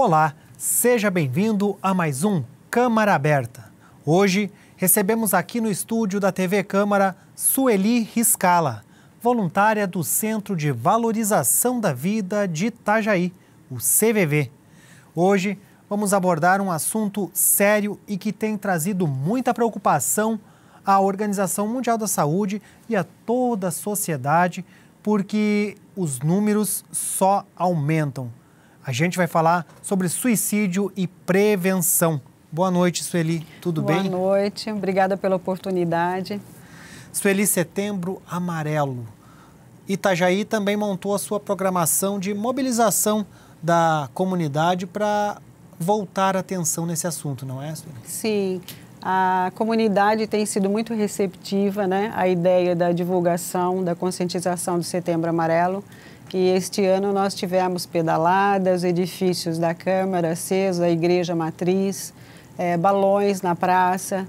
Olá, seja bem-vindo a mais um Câmara Aberta. Hoje recebemos aqui no estúdio da TV Câmara Sueli Riscala, voluntária do Centro de Valorização da Vida de Itajaí, o CVV. Hoje vamos abordar um assunto sério e que tem trazido muita preocupação à Organização Mundial da Saúde e a toda a sociedade, porque os números só aumentam. A gente vai falar sobre suicídio e prevenção. Boa noite, Sueli. Tudo bem? Boa noite. Obrigada pela oportunidade. Sueli, Setembro Amarelo. Itajaí também montou a sua programação de mobilização da comunidade para voltar a atenção nesse assunto, não é, Sueli? Sim. A comunidade tem sido muito receptiva, né? A ideia da divulgação, da conscientização do Setembro Amarelo. E este ano nós tivemos pedaladas, edifícios da Câmara acesos, a Igreja Matriz, balões na praça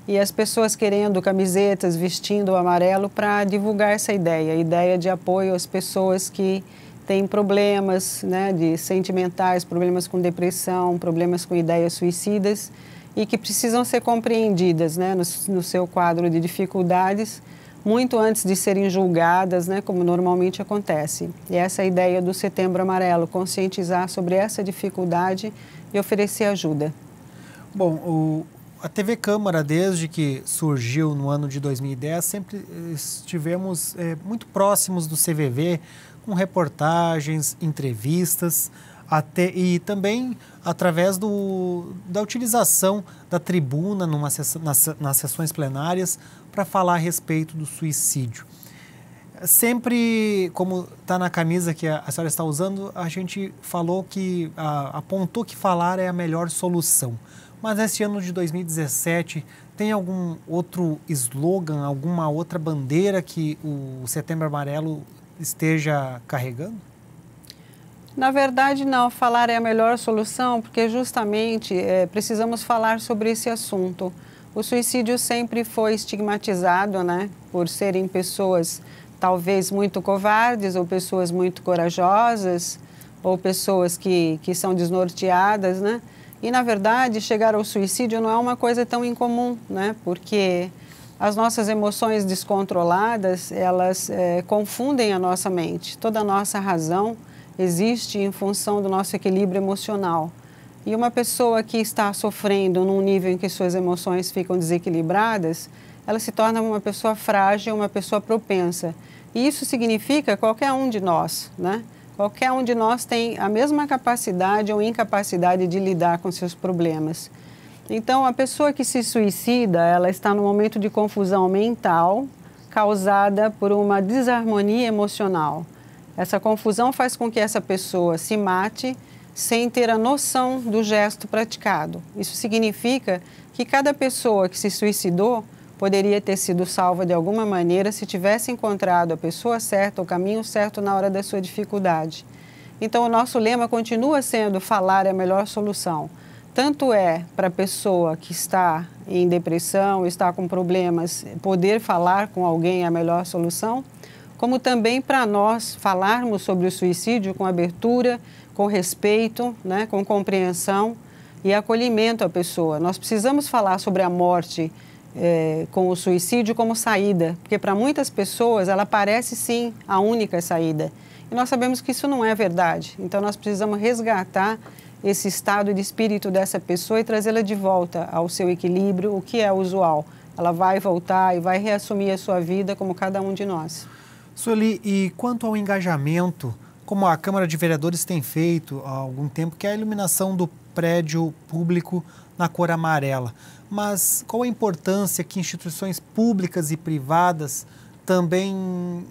e as pessoas querendo camisetas, vestindo o amarelo para divulgar essa ideia, a ideia de apoio às pessoas que têm problemas, né, de sentimentais, problemas com depressão, problemas com ideias suicidas e que precisam ser compreendidas, né, no seu quadro de dificuldades, muito antes de serem julgadas, né, como normalmente acontece. E essa é a ideia do Setembro Amarelo, conscientizar sobre essa dificuldade e oferecer ajuda. Bom, a TV Câmara, desde que surgiu no ano de 2010, sempre estivemos muito próximos do CVV, com reportagens, entrevistas, e também através da utilização da tribuna nas sessões plenárias para falar a respeito do suicídio. Sempre, como está na camisa que a senhora está usando, a gente falou apontou que falar é a melhor solução. Mas nesse ano de 2017, tem algum outro slogan, alguma outra bandeira que o Setembro Amarelo esteja carregando? Na verdade, não. Falar é a melhor solução, porque justamente precisamos falar sobre esse assunto. O suicídio sempre foi estigmatizado, né, por serem pessoas talvez muito covardes, ou pessoas muito corajosas, ou pessoas que são desnorteadas, né? E, na verdade, chegar ao suicídio não é uma coisa tão incomum, né? Porque as nossas emoções descontroladas, elas confundem a nossa mente. Toda a nossa razão existe em função do nosso equilíbrio emocional. E uma pessoa que está sofrendo num nível em que suas emoções ficam desequilibradas, ela se torna uma pessoa frágil, uma pessoa propensa. E isso significa qualquer um de nós, né? Qualquer um de nós tem a mesma capacidade ou incapacidade de lidar com seus problemas. Então, a pessoa que se suicida, ela está num momento de confusão mental causada por uma desarmonia emocional. Essa confusão faz com que essa pessoa se mate sem ter a noção do gesto praticado. Isso significa que cada pessoa que se suicidou poderia ter sido salva de alguma maneira se tivesse encontrado a pessoa certa, o caminho certo na hora da sua dificuldade. Então, o nosso lema continua sendo falar é a melhor solução. Tanto é para a pessoa que está em depressão, está com problemas, poder falar com alguém é a melhor solução, como também para nós falarmos sobre o suicídio com abertura, com respeito, né, com compreensão e acolhimento à pessoa. Nós precisamos falar sobre a morte com o suicídio como saída, porque para muitas pessoas ela parece sim a única saída. E nós sabemos que isso não é verdade. Então nós precisamos resgatar esse estado de espírito dessa pessoa e trazê-la de volta ao seu equilíbrio, o que é usual. Ela vai voltar e vai reassumir a sua vida como cada um de nós. Sueli, e quanto ao engajamento, como a Câmara de Vereadores tem feito há algum tempo, que é a iluminação do prédio público na cor amarela. Mas qual a importância que instituições públicas e privadas também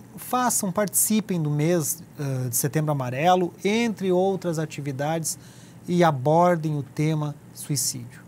participem do mês de Setembro Amarelo, entre outras atividades, e abordem o tema suicídio?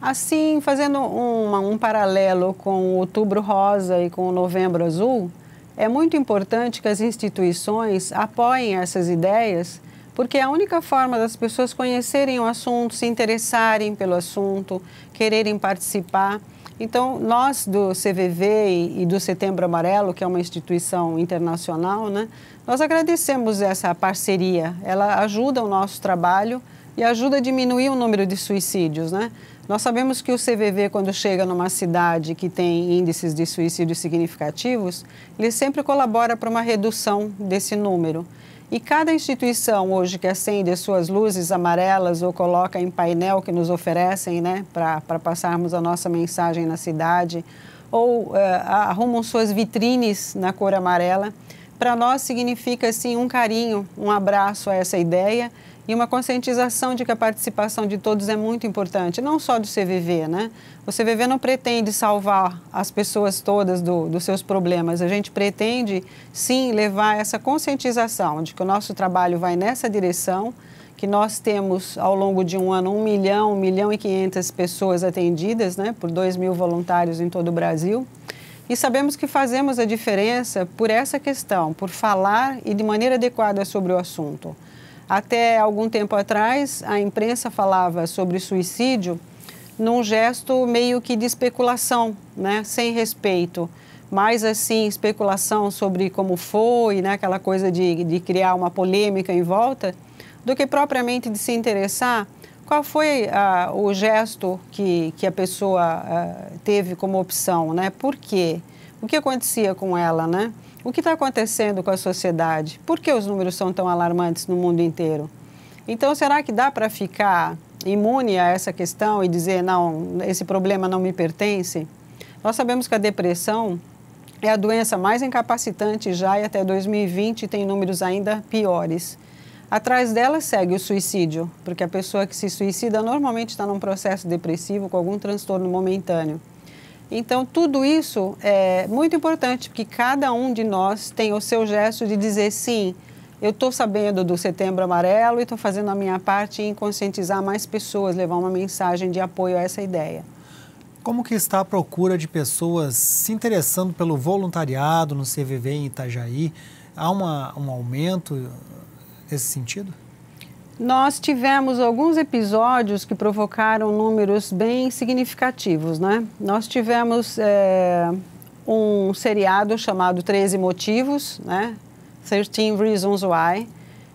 Assim, fazendo um paralelo com o Outubro Rosa e com o Novembro Azul, é muito importante que as instituições apoiem essas ideias, porque é a única forma das pessoas conhecerem o assunto, se interessarem pelo assunto, quererem participar. Então, nós do CVV e do Setembro Amarelo, que é uma instituição internacional, né, nós agradecemos essa parceria. Ela ajuda o nosso trabalho e ajuda a diminuir o número de suicídios, né? Nós sabemos que o CVV, quando chega numa cidade que tem índices de suicídio significativos, ele sempre colabora para uma redução desse número. E cada instituição hoje que acende as suas luzes amarelas ou coloca em painel que nos oferecem, né, para passarmos a nossa mensagem na cidade, ou arrumam suas vitrines na cor amarela, para nós significa, assim, um carinho, um abraço a essa ideia e uma conscientização de que a participação de todos é muito importante, não só do CVV, né? O CVV não pretende salvar as pessoas todas dos seus problemas, a gente pretende, sim, levar essa conscientização de que o nosso trabalho vai nessa direção, que nós temos, ao longo de um ano, 1 milhão e 500 pessoas atendidas, né, por 2.000 voluntários em todo o Brasil. E sabemos que fazemos a diferença por essa questão, por falar e de maneira adequada sobre o assunto. Até algum tempo atrás, a imprensa falava sobre suicídio num gesto meio que de especulação, né, sem respeito. Mais assim, especulação sobre como foi, né, aquela coisa de criar uma polêmica em volta, do que propriamente de se interessar qual foi o gesto que a pessoa teve como opção, né? Por quê? O que acontecia com ela, né? O que está acontecendo com a sociedade? Por que os números são tão alarmantes no mundo inteiro? Então, será que dá para ficar imune a essa questão e dizer, não, esse problema não me pertence? Nós sabemos que a depressão é a doença mais incapacitante já e até 2020 tem números ainda piores. Atrás dela segue o suicídio, porque a pessoa que se suicida normalmente está num processo depressivo com algum transtorno momentâneo. Então, tudo isso é muito importante, porque cada um de nós tem o seu gesto de dizer, sim, eu estou sabendo do Setembro Amarelo e estou fazendo a minha parte em conscientizar mais pessoas, levar uma mensagem de apoio a essa ideia. Como que está a procura de pessoas se interessando pelo voluntariado no CVV em Itajaí? Há um aumento nesse sentido? Nós tivemos alguns episódios que provocaram números bem significativos, né? Nós tivemos um seriado chamado 13 Motivos, né? 13 Reasons Why,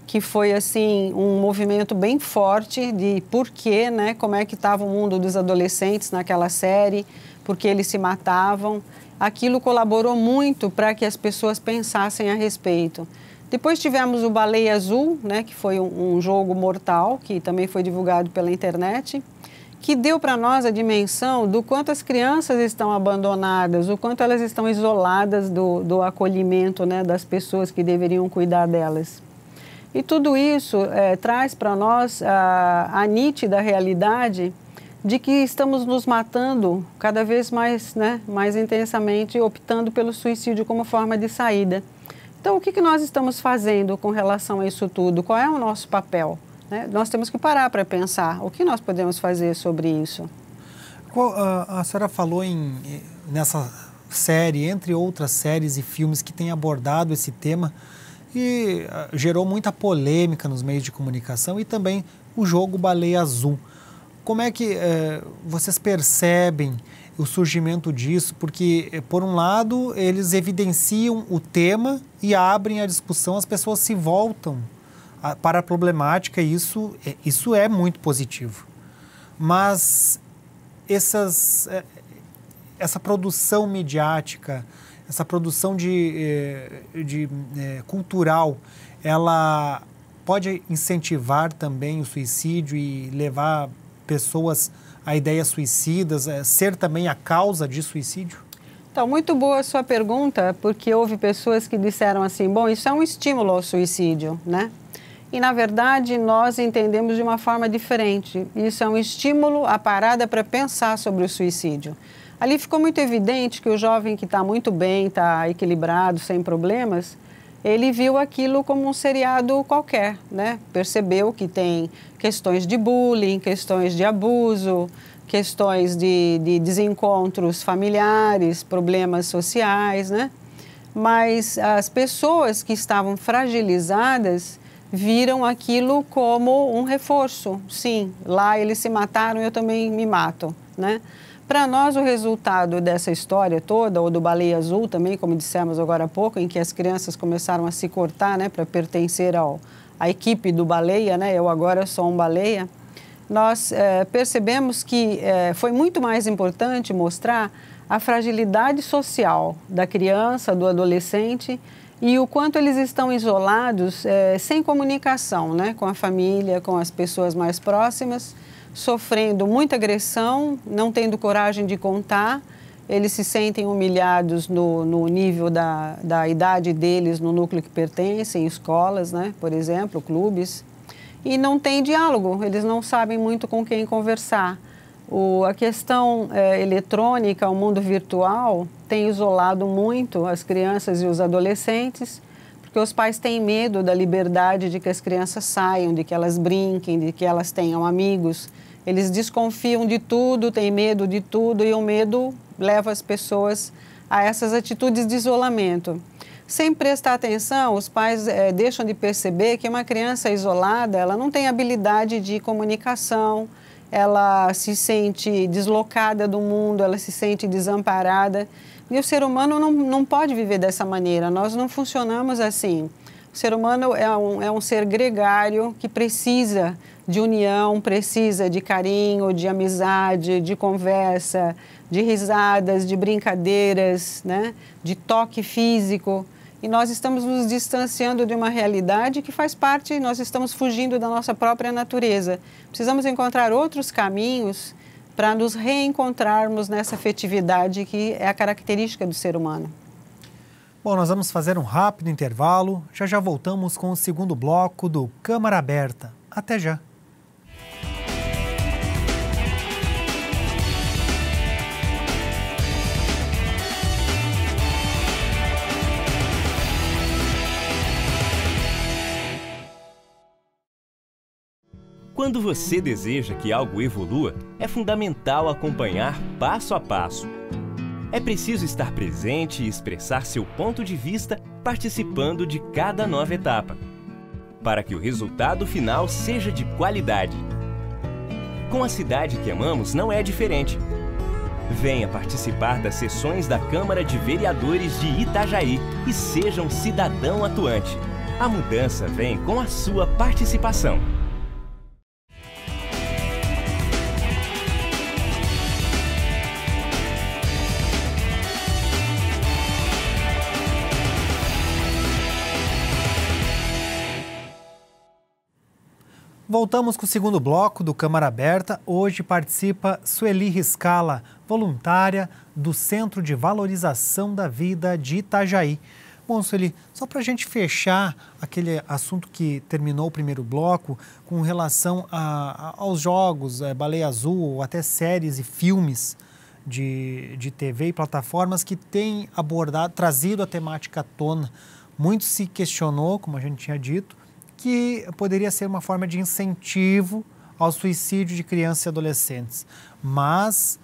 que foi assim um movimento bem forte de porquê, né? Como é que estava o mundo dos adolescentes naquela série, porque eles se matavam. Aquilo colaborou muito para que as pessoas pensassem a respeito. Depois tivemos o Baleia Azul, né, que foi um jogo mortal, que também foi divulgado pela internet, que deu para nós a dimensão do quanto as crianças estão abandonadas, o quanto elas estão isoladas do acolhimento, né, das pessoas que deveriam cuidar delas. E tudo isso traz para nós a nítida realidade de que estamos nos matando cada vez mais, né, mais intensamente, optando pelo suicídio como forma de saída. Então, o que nós estamos fazendo com relação a isso tudo? Qual é o nosso papel? Né? Nós temos que parar para pensar o que nós podemos fazer sobre isso. A senhora falou nessa série, entre outras séries e filmes que têm abordado esse tema e gerou muita polêmica nos meios de comunicação e também o jogo Baleia Azul. Como é que vocês percebem o surgimento disso? Porque, por um lado, eles evidenciam o tema e abrem a discussão, as pessoas se voltam para a problemática e isso é muito positivo. Mas essa produção midiática, essa produção cultural, ela pode incentivar também o suicídio e levar pessoas a ideias suicidas, ser também a causa de suicídio? Então, muito boa a sua pergunta, porque houve pessoas que disseram assim, bom, isso é um estímulo ao suicídio, né? E, na verdade, nós entendemos de uma forma diferente. Isso é um estímulo à parada para pensar sobre o suicídio. Ali ficou muito evidente que o jovem que está muito bem, está equilibrado, sem problemas, ele viu aquilo como um seriado qualquer, né? Percebeu que tem questões de bullying, questões de abuso, questões de desencontros familiares, problemas sociais, né? Mas as pessoas que estavam fragilizadas viram aquilo como um reforço. Sim, lá eles se mataram, eu também me mato, né? Para nós, o resultado dessa história toda, ou do Baleia Azul também, como dissemos agora há pouco, em que as crianças começaram a se cortar, né, para pertencer ao a equipe do Baleia, né? Eu agora sou um Baleia, nós percebemos que foi muito mais importante mostrar a fragilidade social da criança, do adolescente e o quanto eles estão isolados, sem comunicação, né? Com a família, com as pessoas mais próximas, sofrendo muita agressão, não tendo coragem de contar. Eles se sentem humilhados no nível da idade deles, no núcleo que pertencem, escolas, né? Por exemplo, clubes. E não tem diálogo, eles não sabem muito com quem conversar. A questão eletrônica, o mundo virtual, tem isolado muito as crianças e os adolescentes, porque os pais têm medo da liberdade de que as crianças saiam, de que elas brinquem, de que elas tenham amigos. Eles desconfiam de tudo, têm medo de tudo e o medo leva as pessoas a essas atitudes de isolamento. Sem prestar atenção, os pais deixam de perceber que uma criança isolada, ela não tem habilidade de comunicação, ela se sente deslocada do mundo, ela se sente desamparada. E o ser humano não pode viver dessa maneira, nós não funcionamos assim. O ser humano é um ser gregário que precisa de união, precisa de carinho, de amizade, de conversa, de risadas, de brincadeiras, né? De toque físico. E nós estamos nos distanciando de uma realidade que faz parte, nós estamos fugindo da nossa própria natureza. Precisamos encontrar outros caminhos para nos reencontrarmos nessa afetividade que é a característica do ser humano. Bom, nós vamos fazer um rápido intervalo. Já voltamos com o segundo bloco do Câmara Aberta. Até já! Quando você deseja que algo evolua, é fundamental acompanhar passo a passo. É preciso estar presente e expressar seu ponto de vista participando de cada nova etapa, para que o resultado final seja de qualidade. Com a cidade que amamos não é diferente. Venha participar das sessões da Câmara de Vereadores de Itajaí e seja um cidadão atuante. A mudança vem com a sua participação. Voltamos com o segundo bloco do Câmara Aberta. Hoje participa Sueli Riscala, voluntária do Centro de Valorização da Vida de Itajaí. Bom, Sueli, só para a gente fechar aquele assunto que terminou o primeiro bloco com relação aos jogos, Baleia Azul, ou até séries e filmes de TV e plataformas que têm abordado, trazido a temática à tona. Muito se questionou, como a gente tinha dito, que poderia ser uma forma de incentivo ao suicídio de crianças e adolescentes. Mas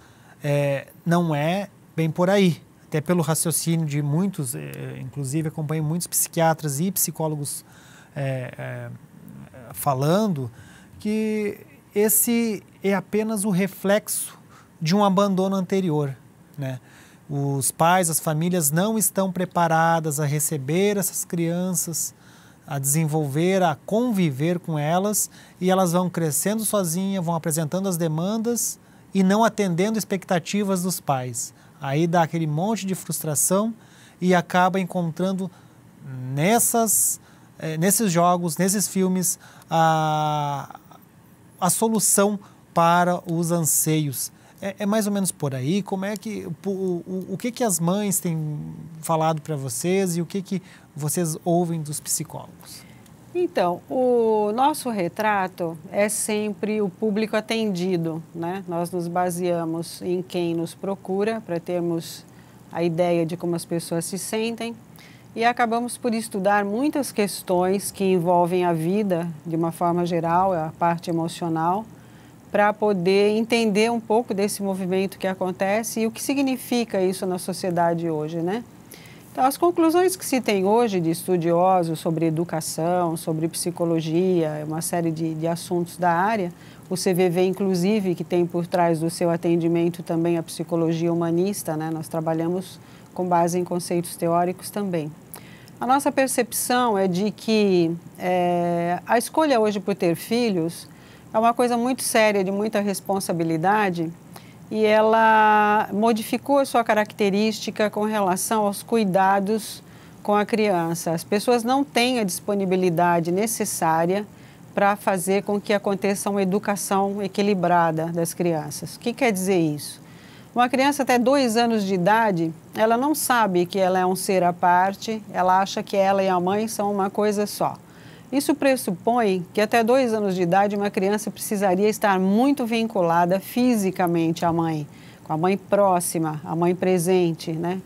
não é bem por aí. Até pelo raciocínio de muitos, inclusive acompanho muitos psiquiatras e psicólogos falando que esse é apenas o reflexo de um abandono anterior, né? Os pais, as famílias não estão preparadas a receber essas crianças, a desenvolver, a conviver com elas, e elas vão crescendo sozinhas, vão apresentando as demandas e não atendendo expectativas dos pais. Aí dá aquele monte de frustração e acaba encontrando nesses jogos, nesses filmes, a solução para os anseios. É mais ou menos por aí? Como é que o que as mães têm falado para vocês e o que vocês ouvem dos psicólogos? Então, o nosso retrato é sempre o público atendido, né? Nós nos baseamos em quem nos procura para termos a ideia de como as pessoas se sentem e acabamos por estudar muitas questões que envolvem a vida de uma forma geral, a parte emocional, para poder entender um pouco desse movimento que acontece e o que significa isso na sociedade hoje, né? Então, as conclusões que se tem hoje de estudiosos sobre educação, sobre psicologia, uma série de assuntos da área, o CVV, inclusive, que tem por trás do seu atendimento também a psicologia humanista, né? Nós trabalhamos com base em conceitos teóricos também. A nossa percepção é de que a escolha hoje por ter filhos é uma coisa muito séria, de muita responsabilidade, e ela modificou a sua característica com relação aos cuidados com a criança. As pessoas não têm a disponibilidade necessária para fazer com que aconteça uma educação equilibrada das crianças. O que quer dizer isso? Uma criança até 2 anos de idade, ela não sabe que ela é um ser à parte, ela acha que ela e a mãe são uma coisa só. Isso pressupõe que até 2 anos de idade uma criança precisaria estar muito vinculada fisicamente à mãe, com a mãe próxima, a mãe presente, né?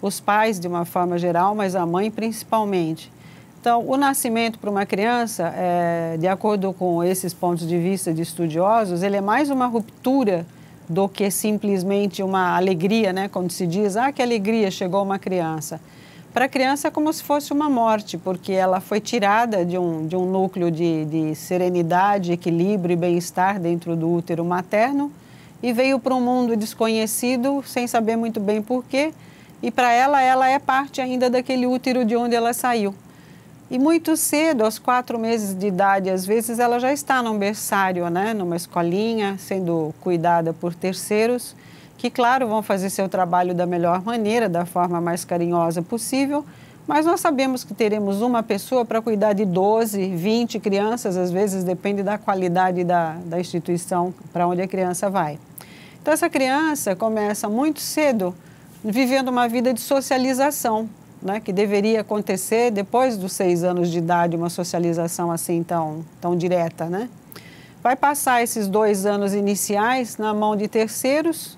Os pais de uma forma geral, mas a mãe principalmente. Então, o nascimento para uma criança, de acordo com esses pontos de vista de estudiosos, ele é mais uma ruptura do que simplesmente uma alegria, né? Quando se diz, que alegria, chegou uma criança. Para a criança é como se fosse uma morte, porque ela foi tirada de um núcleo de serenidade, equilíbrio e bem-estar dentro do útero materno e veio para um mundo desconhecido, sem saber muito bem porquê, e para ela é parte ainda daquele útero de onde ela saiu. E muito cedo, aos 4 meses de idade, às vezes ela já está num berçário, né, numa escolinha, sendo cuidada por terceiros, que, claro, vão fazer seu trabalho da melhor maneira, da forma mais carinhosa possível, mas nós sabemos que teremos uma pessoa para cuidar de 12, 20 crianças, às vezes depende da qualidade da instituição para onde a criança vai. Então, essa criança começa muito cedo vivendo uma vida de socialização, né, que deveria acontecer depois dos 6 anos de idade, uma socialização assim tão direta, né? Vai passar esses 2 anos iniciais na mão de terceiros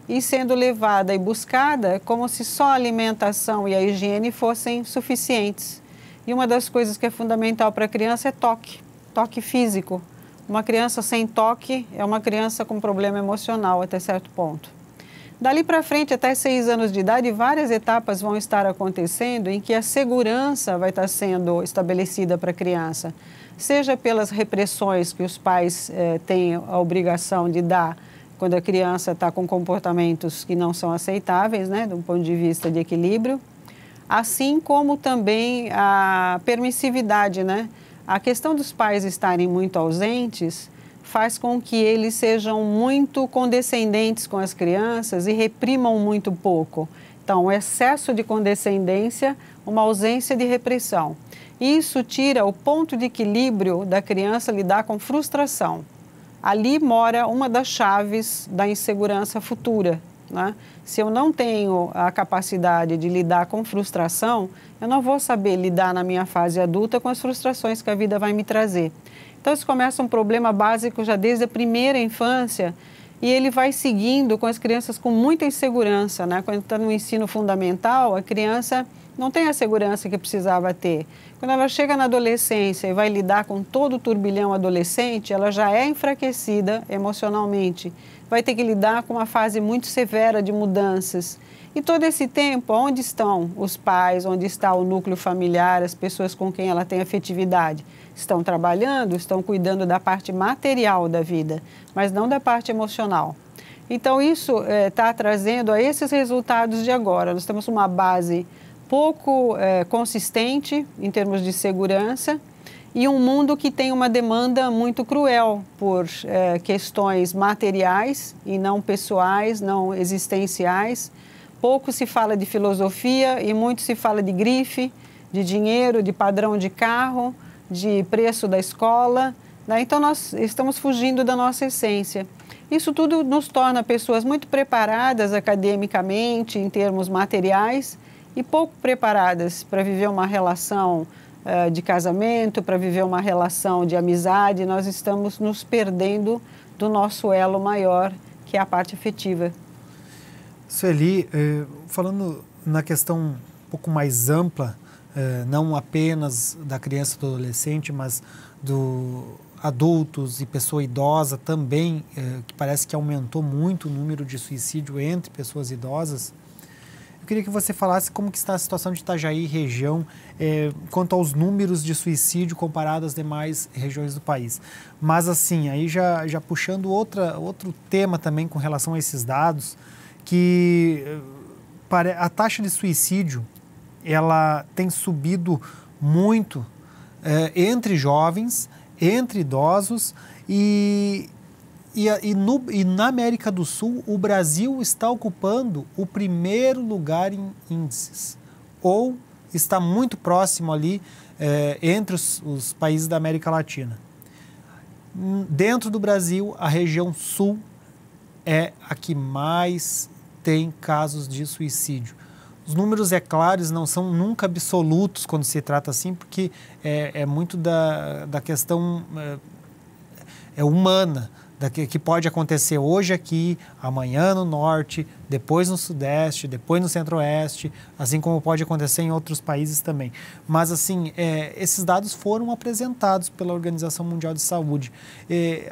e sendo levada e buscada como se só a alimentação e a higiene fossem suficientes. E uma das coisas que é fundamental para a criança é toque físico. Uma criança sem toque é uma criança com problema emocional até certo ponto. Dali para frente, até 6 anos de idade, várias etapas vão estar acontecendo em que a segurança vai estar sendo estabelecida para a criança, seja pelas repressões que os pais têm a obrigação de dar quando a criança está com comportamentos que não são aceitáveis, né, de um ponto de vista de equilíbrio, assim como também a permissividade, né? A questão dos pais estarem muito ausentes faz com que eles sejam muito condescendentes com as crianças e reprimam muito pouco. Então, o excesso de condescendência, uma ausência de repressão. Isso tira o ponto de equilíbrio da criança lidar com frustração. Ali mora uma das chaves da insegurança futura, né? Se eu não tenho a capacidade de lidar com frustração, eu não vou saber lidar na minha fase adulta com as frustrações que a vida vai me trazer. Então, isso começa um problema básico já desde a primeira infância e ele vai seguindo com as crianças com muita insegurança, né? Quando está no ensino fundamental, a criança não tem a segurança que precisava ter. Quando ela chega na adolescência e vai lidar com todo o turbilhão adolescente, ela já é enfraquecida emocionalmente. Vai ter que lidar com uma fase muito severa de mudanças. E todo esse tempo, onde estão os pais, onde está o núcleo familiar, as pessoas com quem ela tem afetividade? Estão trabalhando, estão cuidando da parte material da vida, mas não da parte emocional. Então, isso está trazendo a esses resultados de agora. Nós temos uma base pouco consistente em termos de segurança e um mundo que tem uma demanda muito cruel por questões materiais e não pessoais, não existenciais. Pouco se fala de filosofia e muito se fala de grife, de dinheiro, de padrão de carro, de preço da escola, né? Então, nós estamos fugindo da nossa essência. Isso tudo nos torna pessoas muito preparadas academicamente, em termos materiais, e pouco preparadas para viver uma relação de casamento, para viver uma relação de amizade. Nós estamos nos perdendo do nosso elo maior, que é a parte afetiva. Sueli, falando na questão um pouco mais ampla, não apenas da criança e do adolescente, mas do adultos e pessoa idosa também, que parece que aumentou muito o número de suicídio entre pessoas idosas. Eu queria que você falasse como que está a situação de Itajaí, região, quanto aos números de suicídio comparado às demais regiões do país. Mas assim, aí já puxando outro tema também com relação a esses dados, que a taxa de suicídio ela tem subido muito entre jovens, entre idosos e na América do Sul, o Brasil está ocupando o primeiro lugar em índices, ou está muito próximo ali entre os países da América Latina. Dentro do Brasil, a região sul é a que mais tem casos de suicídio. Os números, é claro, não são nunca absolutos quando se trata assim, porque é muito da questão humana, que pode acontecer hoje aqui, amanhã no norte, depois no sudeste, depois no centro-oeste, assim como pode acontecer em outros países também. Mas, assim, esses dados foram apresentados pela Organização Mundial de Saúde.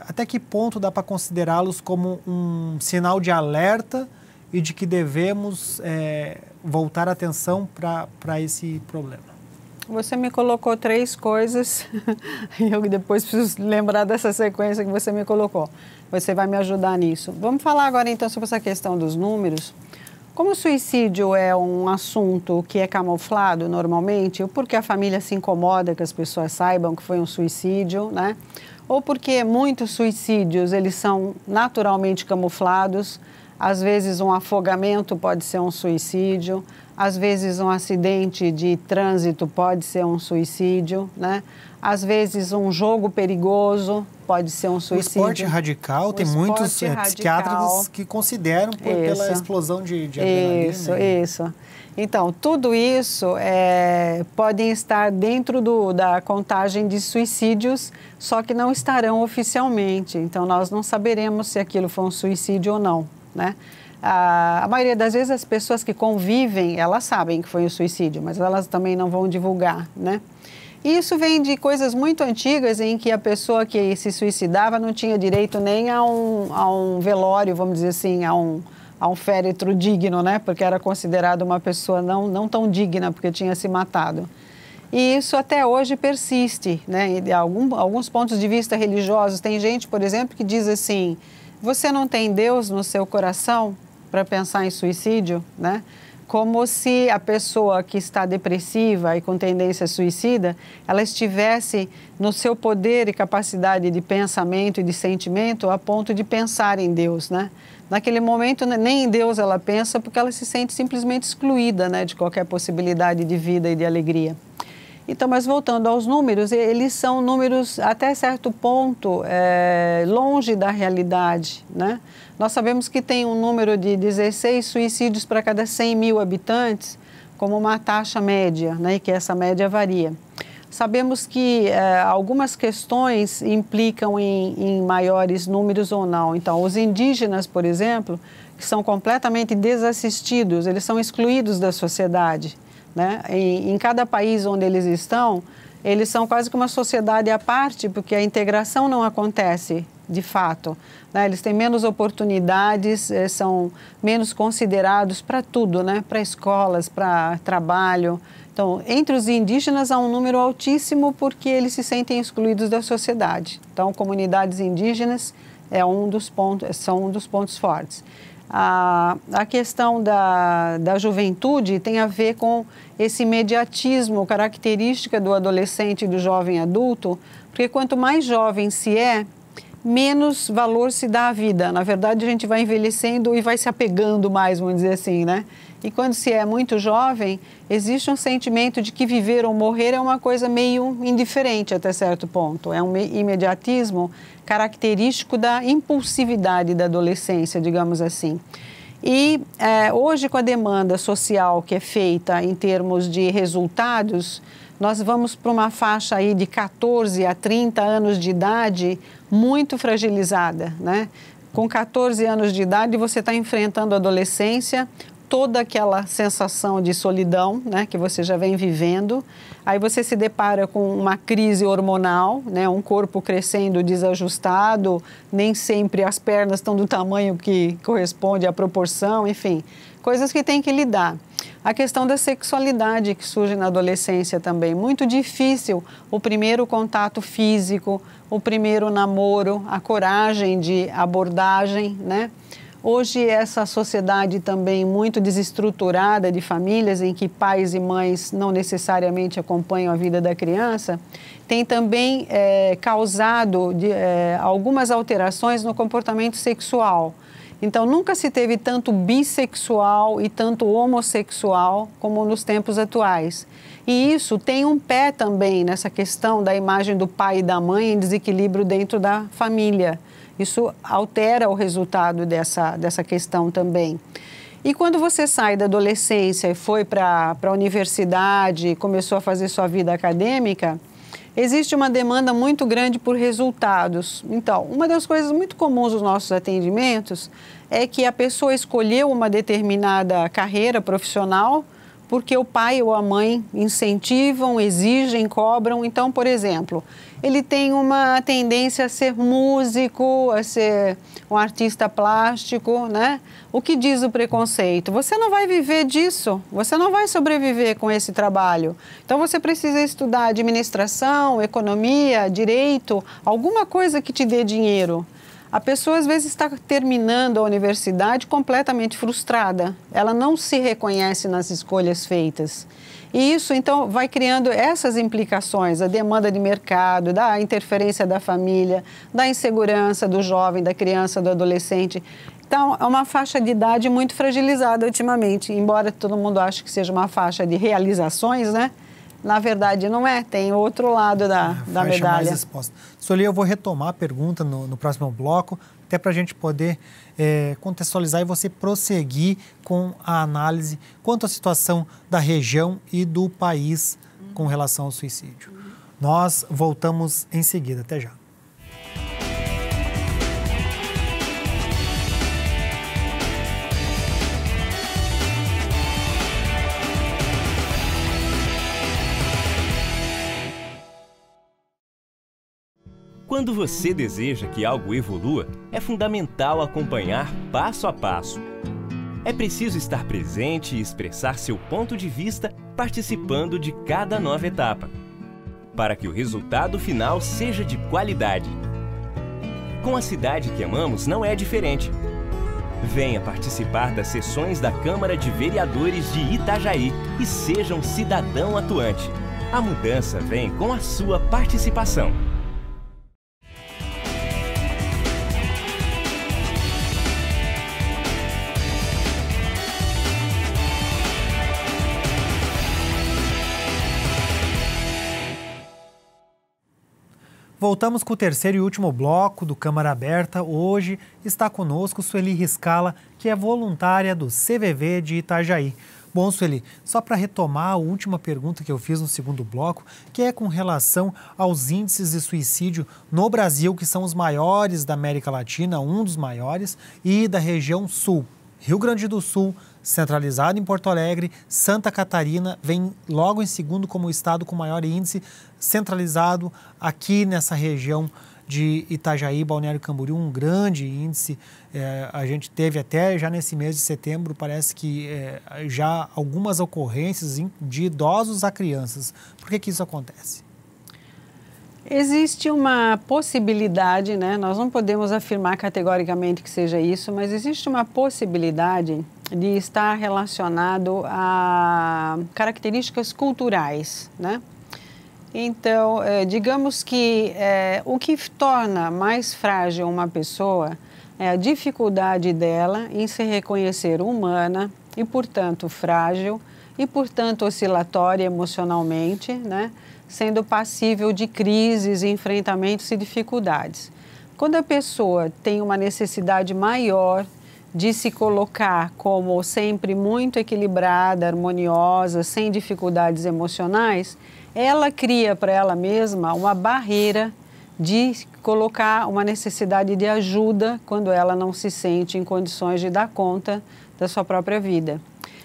Até que ponto dá para considerá-los como um sinal de alerta e de que devemos voltar a atenção para esse problema? Você me colocou 3 coisas e eu depois preciso lembrar dessa sequência que você me colocou. Você vai me ajudar nisso. Vamos falar agora então sobre essa questão dos números. Como o suicídio é um assunto que é camuflado normalmente, ou porque a família se incomoda que as pessoas saibam que foi um suicídio, né? Ou porque muitos suicídios eles são naturalmente camuflados. Às vezes um afogamento pode ser um suicídio, às vezes um acidente de trânsito pode ser um suicídio, né? Às vezes um jogo perigoso pode ser um suicídio. O esporte radical, tem muitos psiquiatras que consideram pela explosão de adrenalina. Isso. Então, tudo isso podem estar dentro da contagem de suicídios, só que não estarão oficialmente. Então, nós não saberemos se aquilo foi um suicídio ou não, né? A maioria das vezes as pessoas que convivem, elas sabem que foi um suicídio, mas elas também não vão divulgar, né? E isso vem de coisas muito antigas em que a pessoa que se suicidava não tinha direito nem a um velório, vamos dizer assim, a um féretro digno, né? Porque era considerado uma pessoa não tão digna porque tinha se matado. E isso até hoje persiste, né? De alguns pontos de vista religiosos, tem gente, por exemplo, que diz assim: você não tem Deus no seu coração para pensar em suicídio, né? Como se a pessoa que está depressiva e com tendência suicida, ela estivesse no seu poder e capacidade de pensamento e de sentimento a ponto de pensar em Deus, né? Naquele momento, nem em Deus ela pensa, porque ela se sente simplesmente excluída, né, de qualquer possibilidade de vida e de alegria. Então, mas voltando aos números, eles são números até certo ponto longe da realidade, né? Nós sabemos que tem um número de 16 suicídios para cada 100 mil habitantes, como uma taxa média, né? E que essa média varia. Sabemos que algumas questões implicam em maiores números ou não. Então, os indígenas, por exemplo, que são completamente desassistidos, eles são excluídos da sociedade, né? Em cada país onde eles estão, eles são quase que uma sociedade à parte, porque a integração não acontece de fato, né? Eles têm menos oportunidades, são menos considerados para tudo, né? Para escolas, para trabalho. Então, entre os indígenas há um número altíssimo porque eles se sentem excluídos da sociedade. Então, comunidades indígenas são um dos pontos fortes. A questão da juventude tem a ver com esse imediatismo, característica do adolescente e do jovem adulto, porque quanto mais jovem se menos valor se dá à vida. Na verdade, a gente vai envelhecendo e vai se apegando mais, vamos dizer assim, né? E quando se é muito jovem, existe um sentimento de que viver ou morrer é uma coisa meio indiferente até certo ponto. É um imediatismo característico da impulsividade da adolescência, digamos assim. E hoje, com a demanda social que é feita em termos de resultados, nós vamos para uma faixa aí de 14 a 30 anos de idade muito fragilizada, né? Com 14 anos de idade, você está enfrentando a adolescência, toda aquela sensação de solidão, né, que você já vem vivendo. Aí você se depara com uma crise hormonal, né, um corpo crescendo desajustado, nem sempre as pernas estão do tamanho que corresponde à proporção, enfim, coisas que tem que lidar. A questão da sexualidade que surge na adolescência também, muito difícil o primeiro contato físico, o primeiro namoro, a coragem de abordagem, né? Hoje, essa sociedade também muito desestruturada de famílias em que pais e mães não necessariamente acompanham a vida da criança, tem também causado algumas alterações no comportamento sexual. Então, nunca se teve tanto bissexual e tanto homossexual como nos tempos atuais. E isso tem um pé também nessa questão da imagem do pai e da mãe em desequilíbrio dentro da família. Isso altera o resultado dessa questão também. E quando você sai da adolescência e foi para a universidade e começou a fazer sua vida acadêmica, existe uma demanda muito grande por resultados. Então, uma das coisas muito comuns dos nossos atendimentos é que a pessoa escolheu uma determinada carreira profissional porque o pai ou a mãe incentivam, exigem, cobram. Então, por exemplo, ele tem uma tendência a ser músico, a ser um artista plástico, né? O que diz o preconceito? Você não vai viver disso, você não vai sobreviver com esse trabalho. Então, você precisa estudar administração, economia, direito, alguma coisa que te dê dinheiro. A pessoa, às vezes, está terminando a universidade completamente frustrada. Ela não se reconhece nas escolhas feitas. E isso, então, vai criando essas implicações, a demanda de mercado, da interferência da família, da insegurança do jovem, da criança, do adolescente. Então, é uma faixa de idade muito fragilizada ultimamente, embora todo mundo ache que seja uma faixa de realizações, né? Na verdade, não é. Tem outro lado da medalha. Mais exposta. Sueli, eu vou retomar a pergunta no próximo bloco, até para a gente poder contextualizar e você prosseguir com a análise quanto à situação da região e do país com relação ao suicídio. Nós voltamos em seguida. Até já. Quando você deseja que algo evolua, é fundamental acompanhar passo a passo. É preciso estar presente e expressar seu ponto de vista participando de cada nova etapa, para que o resultado final seja de qualidade. Com a cidade que amamos não é diferente. Venha participar das sessões da Câmara de Vereadores de Itajaí e seja um cidadão atuante. A mudança vem com a sua participação. Voltamos com o terceiro e último bloco do Câmara Aberta. Hoje está conosco Sueli Riscala, que é voluntária do CVV de Itajaí. Bom, Sueli, só para retomar a última pergunta que eu fiz no segundo bloco, que é com relação aos índices de suicídio no Brasil, que são os maiores da América Latina, um dos maiores, e da região sul. Rio Grande do Sul, centralizado em Porto Alegre, Santa Catarina vem logo em segundo como o estado com maior índice, centralizado aqui nessa região de Itajaí, Balneário Camboriú, um grande índice. A gente teve até já nesse mês de setembro, parece que já algumas ocorrências de idosos a crianças. Por que isso acontece? Existe uma possibilidade, né? Nós não podemos afirmar categoricamente que seja isso, mas existe uma possibilidade de estar relacionado a características culturais, né? Então, digamos que o que torna mais frágil uma pessoa é a dificuldade dela em se reconhecer humana e, portanto, frágil e, portanto, oscilatória emocionalmente, né? Sendo passível de crises, enfrentamentos e dificuldades. Quando a pessoa tem uma necessidade maior de se colocar como sempre muito equilibrada, harmoniosa, sem dificuldades emocionais, ela cria para ela mesma uma barreira de colocar uma necessidade de ajuda quando ela não se sente em condições de dar conta da sua própria vida.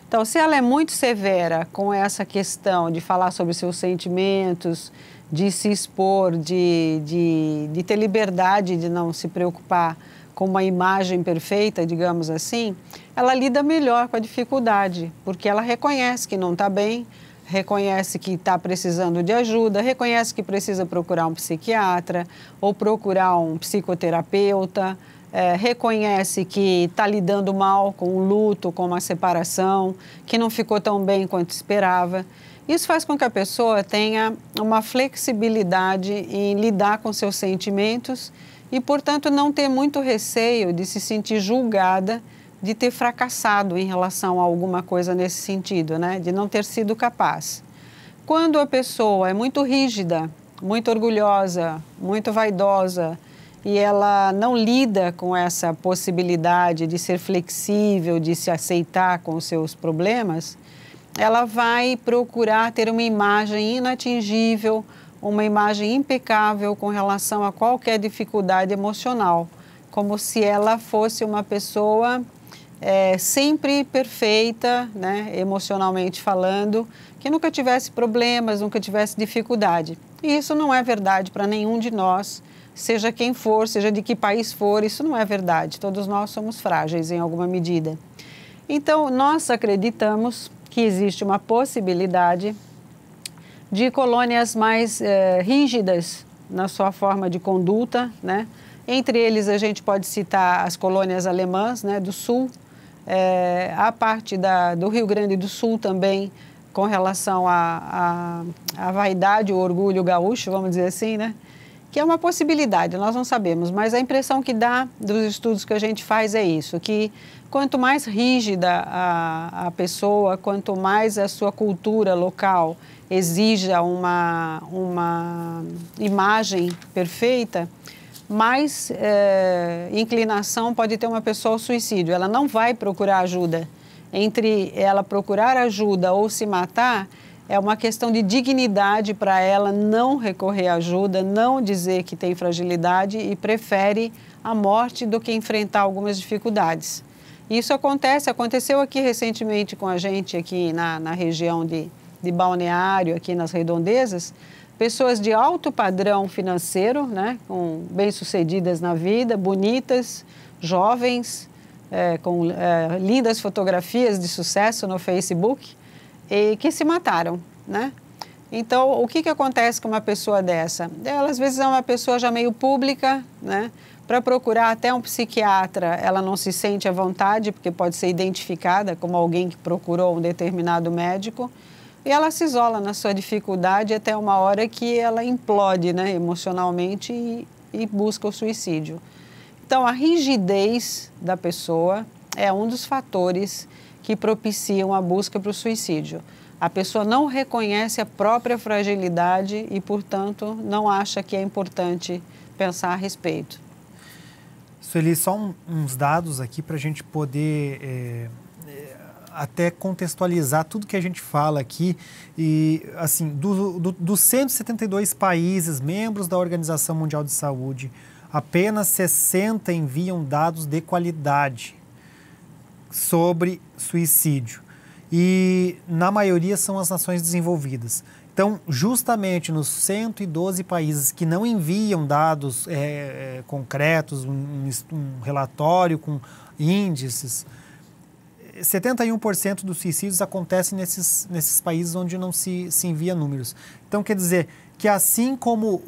Então, se ela é muito severa com essa questão de falar sobre seus sentimentos, de se expor, de ter liberdade de não se preocupar com uma imagem perfeita, digamos assim, ela lida melhor com a dificuldade, porque ela reconhece que não está bem, reconhece que está precisando de ajuda, reconhece que precisa procurar um psiquiatra ou procurar um psicoterapeuta, reconhece que está lidando mal com o luto, com uma separação, que não ficou tão bem quanto esperava. Isso faz com que a pessoa tenha uma flexibilidade em lidar com seus sentimentos e, portanto, não ter muito receio de se sentir julgada de ter fracassado em relação a alguma coisa nesse sentido, né? De não ter sido capaz. Quando a pessoa é muito rígida, muito orgulhosa, muito vaidosa e ela não lida com essa possibilidade de ser flexível, de se aceitar com os seus problemas, ela vai procurar ter uma imagem inatingível, uma imagem impecável com relação a qualquer dificuldade emocional, como se ela fosse uma pessoa sempre perfeita, né, emocionalmente falando, que nunca tivesse problemas, nunca tivesse dificuldade. E isso não é verdade para nenhum de nós, seja quem for, seja de que país for, isso não é verdade. Todos nós somos frágeis em alguma medida. Então, nós acreditamos que existe uma possibilidade de colônias mais rígidas na sua forma de conduta, né? Entre eles, a gente pode citar as colônias alemãs, né, do Sul, a parte do Rio Grande do Sul também, com relação à vaidade, o orgulho gaúcho, vamos dizer assim, né? Que é uma possibilidade, nós não sabemos, mas a impressão que dá dos estudos que a gente faz é isso, que quanto mais rígida a pessoa, quanto mais a sua cultura local exija uma imagem perfeita, mais inclinação pode ter uma pessoa ao suicídio. Ela não vai procurar ajuda. Entre ela procurar ajuda ou se matar, é uma questão de dignidade para ela não recorrer à ajuda, não dizer que tem fragilidade e prefere a morte do que enfrentar algumas dificuldades. Isso aconteceu aqui recentemente com a gente, aqui na região de Balneário, aqui nas Redondezas, pessoas de alto padrão financeiro, né, bem-sucedidas na vida, bonitas, jovens, com lindas fotografias de sucesso no Facebook, e que se mataram, né? Então, o que acontece com uma pessoa dessa? Ela, às vezes, é uma pessoa já meio pública, né? Para procurar até um psiquiatra, ela não se sente à vontade, porque pode ser identificada como alguém que procurou um determinado médico, e ela se isola na sua dificuldade até uma hora que ela implode, né, emocionalmente e busca o suicídio. Então, a rigidez da pessoa é um dos fatores que propiciam a busca para o suicídio. A pessoa não reconhece a própria fragilidade e, portanto, não acha que é importante pensar a respeito. Sueli, só uns dados aqui para a gente poder até contextualizar tudo que a gente fala aqui. E, assim, dos 172 países membros da Organização Mundial de Saúde, apenas 60 enviam dados de qualidade sobre suicídio. E, na maioria, são as nações desenvolvidas. Então, justamente nos 112 países que não enviam dados concretos, um relatório com índices, 71% dos suicídios acontecem nesses países onde não se envia números. Então, quer dizer que assim como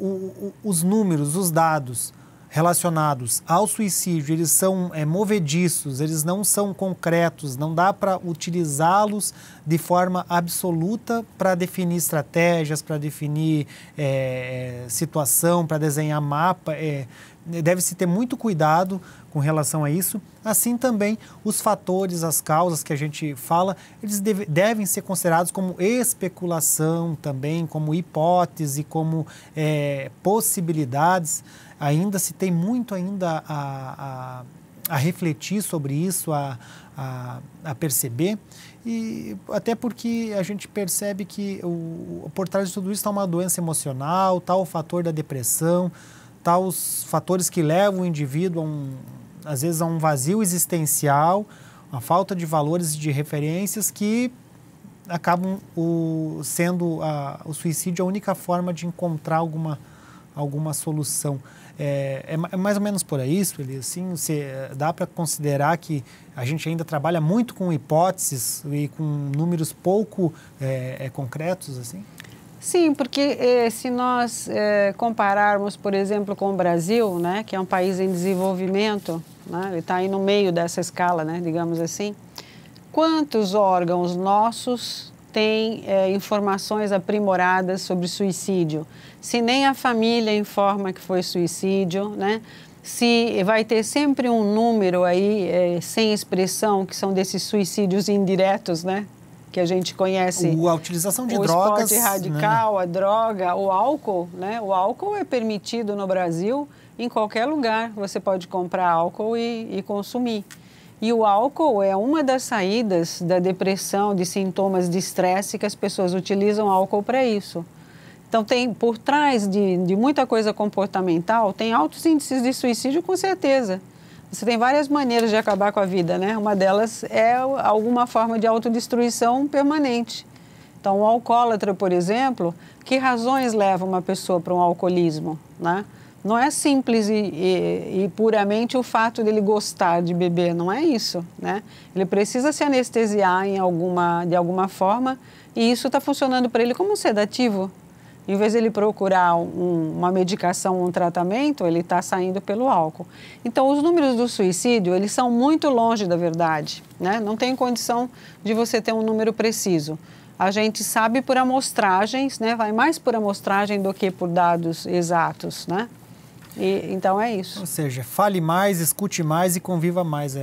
os números, os dados relacionados ao suicídio, eles são movediços, eles não são concretos, não dá para utilizá-los de forma absoluta para definir estratégias, para definir situação, para desenhar mapa. Deve-se ter muito cuidado com relação a isso. Assim também os fatores, as causas que a gente fala, eles devem ser considerados como especulação também, como hipótese, como possibilidades. Ainda se tem muito ainda a refletir sobre isso, a perceber, e até porque a gente percebe que por trás de tudo isso está uma doença emocional, está o fator da depressão, está os fatores que levam o indivíduo às vezes a um vazio existencial, a falta de valores e de referências que acabam sendo o suicídio a única forma de encontrar alguma solução. É mais ou menos por aí, Sueli, assim, dá para considerar que a gente ainda trabalha muito com hipóteses e com números pouco concretos, assim? Sim, porque se nós compararmos, por exemplo, com o Brasil, né, que é um país em desenvolvimento, né, ele está aí no meio dessa escala, né, digamos assim, quantos órgãos nossos têm informações aprimoradas sobre suicídio? Se nem a família informa que foi suicídio, né? Se vai ter sempre um número aí sem expressão, que são desses suicídios indiretos, né? Que a gente conhece. A utilização de drogas. O esporte radical, né? A droga, o álcool, né? O álcool é permitido no Brasil em qualquer lugar. Você pode comprar álcool e consumir. E o álcool é uma das saídas da depressão, de sintomas de estresse, que as pessoas utilizam álcool para isso. Então, tem por trás de muita coisa comportamental, tem altos índices de suicídio, com certeza. Você tem várias maneiras de acabar com a vida, né? Uma delas é alguma forma de autodestruição permanente. Então, o alcoólatra, por exemplo, que razões levam uma pessoa para um alcoolismo, né? Não é simples e puramente o fato dele gostar de beber, não é isso, né? Ele precisa se anestesiar de alguma forma e isso está funcionando para ele como um sedativo. Em vez de ele procurar uma medicação, um tratamento, ele está saindo pelo álcool. Então, os números do suicídio, eles são muito longe da verdade, né? Não tem condição de você ter um número preciso. A gente sabe por amostragens, né? Vai mais por amostragem do que por dados exatos, né? Então, é isso. Ou seja, fale mais, escute mais e conviva mais.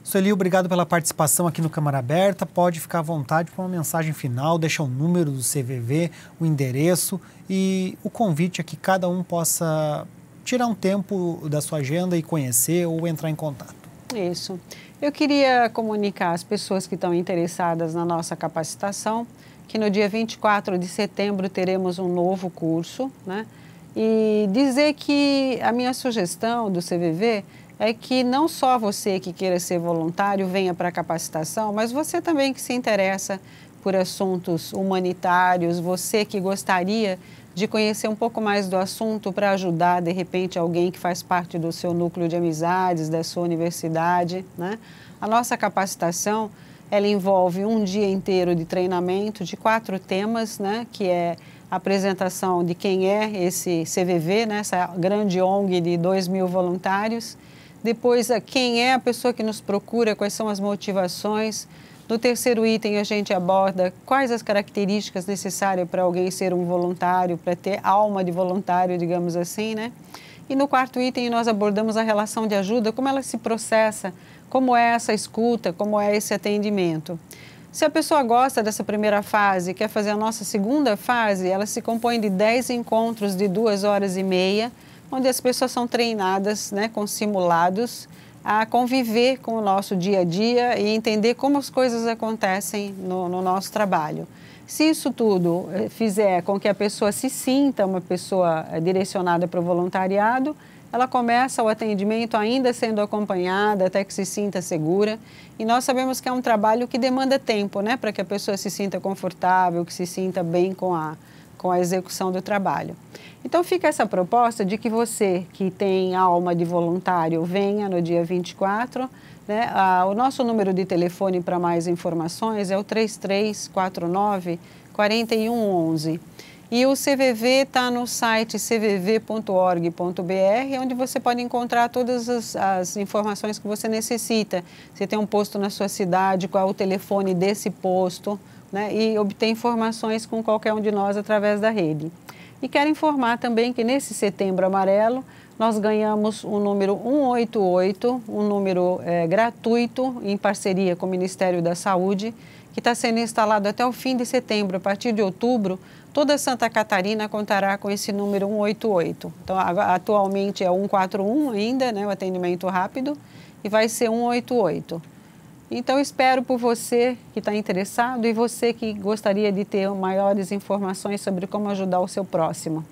Sueli, obrigado pela participação aqui no Câmara Aberta. Pode ficar à vontade para uma mensagem final, deixa o número do CVV, o endereço e o convite a que cada um possa tirar um tempo da sua agenda e conhecer ou entrar em contato. Isso. Eu queria comunicar às pessoas que estão interessadas na nossa capacitação que no dia 24 de setembro teremos um novo curso, né? E dizer que a minha sugestão do CVV é que não só você que queira ser voluntário venha para a capacitação, mas você também que se interessa por assuntos humanitários, você que gostaria de conhecer um pouco mais do assunto para ajudar, de repente, alguém que faz parte do seu núcleo de amizades, da sua universidade, né? A nossa capacitação, ela envolve um dia inteiro de treinamento de 4 temas, né? Que é a apresentação de quem é esse CVV, né? Essa grande ONG de 2.000 voluntários. Depois, quem é a pessoa que nos procura, quais são as motivações. No terceiro item, a gente aborda quais as características necessárias para alguém ser um voluntário, para ter alma de voluntário, digamos assim, né? E no quarto item, nós abordamos a relação de ajuda, como ela se processa, como é essa escuta, como é esse atendimento. Se a pessoa gosta dessa primeira fase, quer fazer a nossa segunda fase, ela se compõe de 10 encontros de 2h30, onde as pessoas são treinadas, né, com simulados, a conviver com o nosso dia a dia e entender como as coisas acontecem no nosso trabalho. Se isso tudo fizer com que a pessoa se sinta uma pessoa direcionada para o voluntariado, ela começa o atendimento ainda sendo acompanhada até que se sinta segura. E nós sabemos que é um trabalho que demanda tempo, né, para que a pessoa se sinta confortável, que se sinta bem com a execução do trabalho. Então, fica essa proposta de que você que tem alma de voluntário venha no dia 24. Né? O nosso número de telefone para mais informações é o 3349-4111. E o CVV está no site cvv.org.br, onde você pode encontrar todas as informações que você necessita. Você tem um posto na sua cidade, qual é o telefone desse posto, né? E obter informações com qualquer um de nós através da rede. E quero informar também que nesse Setembro Amarelo nós ganhamos o número 188, um número gratuito em parceria com o Ministério da Saúde, que está sendo instalado até o fim de setembro. A partir de outubro, toda Santa Catarina contará com esse número 188. Então, atualmente é 141 ainda, né, o atendimento rápido, e vai ser 188. Então, espero por você que está interessado e você que gostaria de ter maiores informações sobre como ajudar o seu próximo.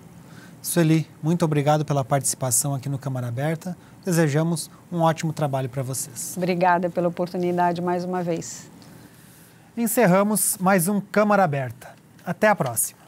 Sueli, muito obrigado pela participação aqui no Câmara Aberta. Desejamos um ótimo trabalho para vocês. Obrigada pela oportunidade mais uma vez. Encerramos mais um Câmara Aberta. Até a próxima.